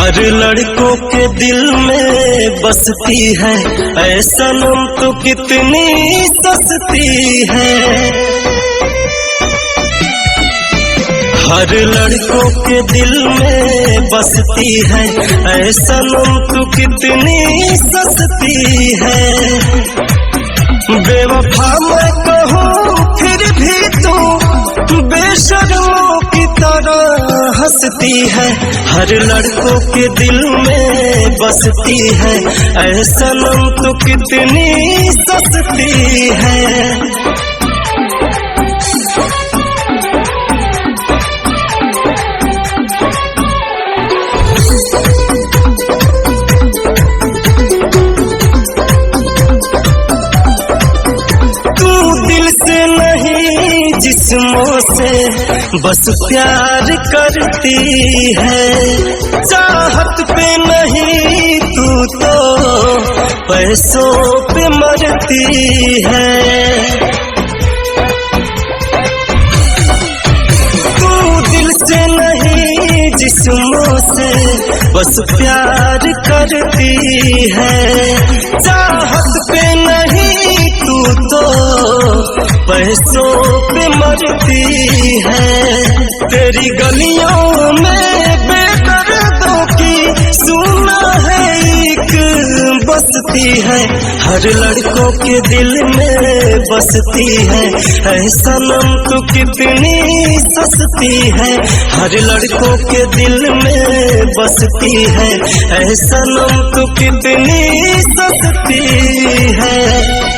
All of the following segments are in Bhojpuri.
हर लड़कों के दिल में बसती है, ऐ सनम तो कितनी सस्ती है। हर लड़कों के दिल में बसती है, ऐ सनम तो कितनी सस्ती है। बेवफा मैं कहूँ फिर भी तू बेशर्मों की तरह हंसती है। हर लड़कों के दिल में बसती है, ऐ सनम तो कितनी सस्ती है। जिस्मों से बस प्यार करती है, चाहत पे नहीं तू तो पैसों पे मरती है। तू दिल से नहीं जिस्मों से बस प्यार करती है, चाहत पे नहीं तू तो पैसों पे मरती है। तेरी गलियों में बेदर्दों की सुना है एक बसती है। हर लड़कों के दिल में बसती है, ऐ सनम तो कितनी सस्ती है। हर लड़कों के दिल में बसती है, ऐ सनम तो कितनी सस्ती है।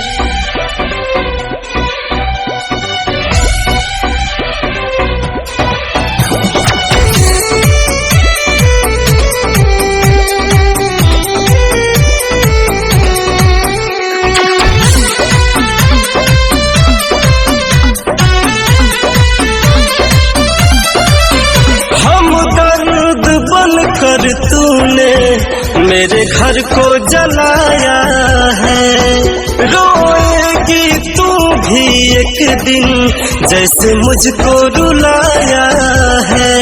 कर तूने मेरे घर को जलाया है, रोएगी तू भी एक दिन जैसे मुझको रुलाया है।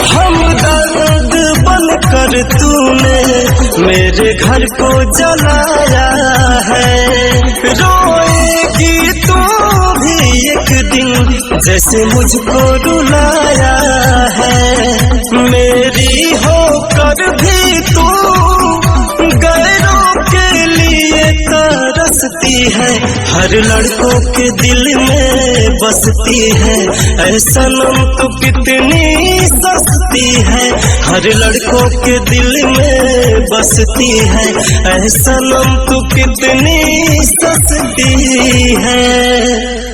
हमदर्द बनकर तूने मेरे घर को जलाया है, रोएगी तू भी एक दिन जैसे मुझको रुलाया है। मेरी होकर भी तू गैरों के लिए तरसती है। हर लड़कों के दिल में बसती है, ऐ सनम तो कितनी सस्ती है। हर लड़कों के दिल में बसती है, ऐ सनम तो कितनी सस्ती है।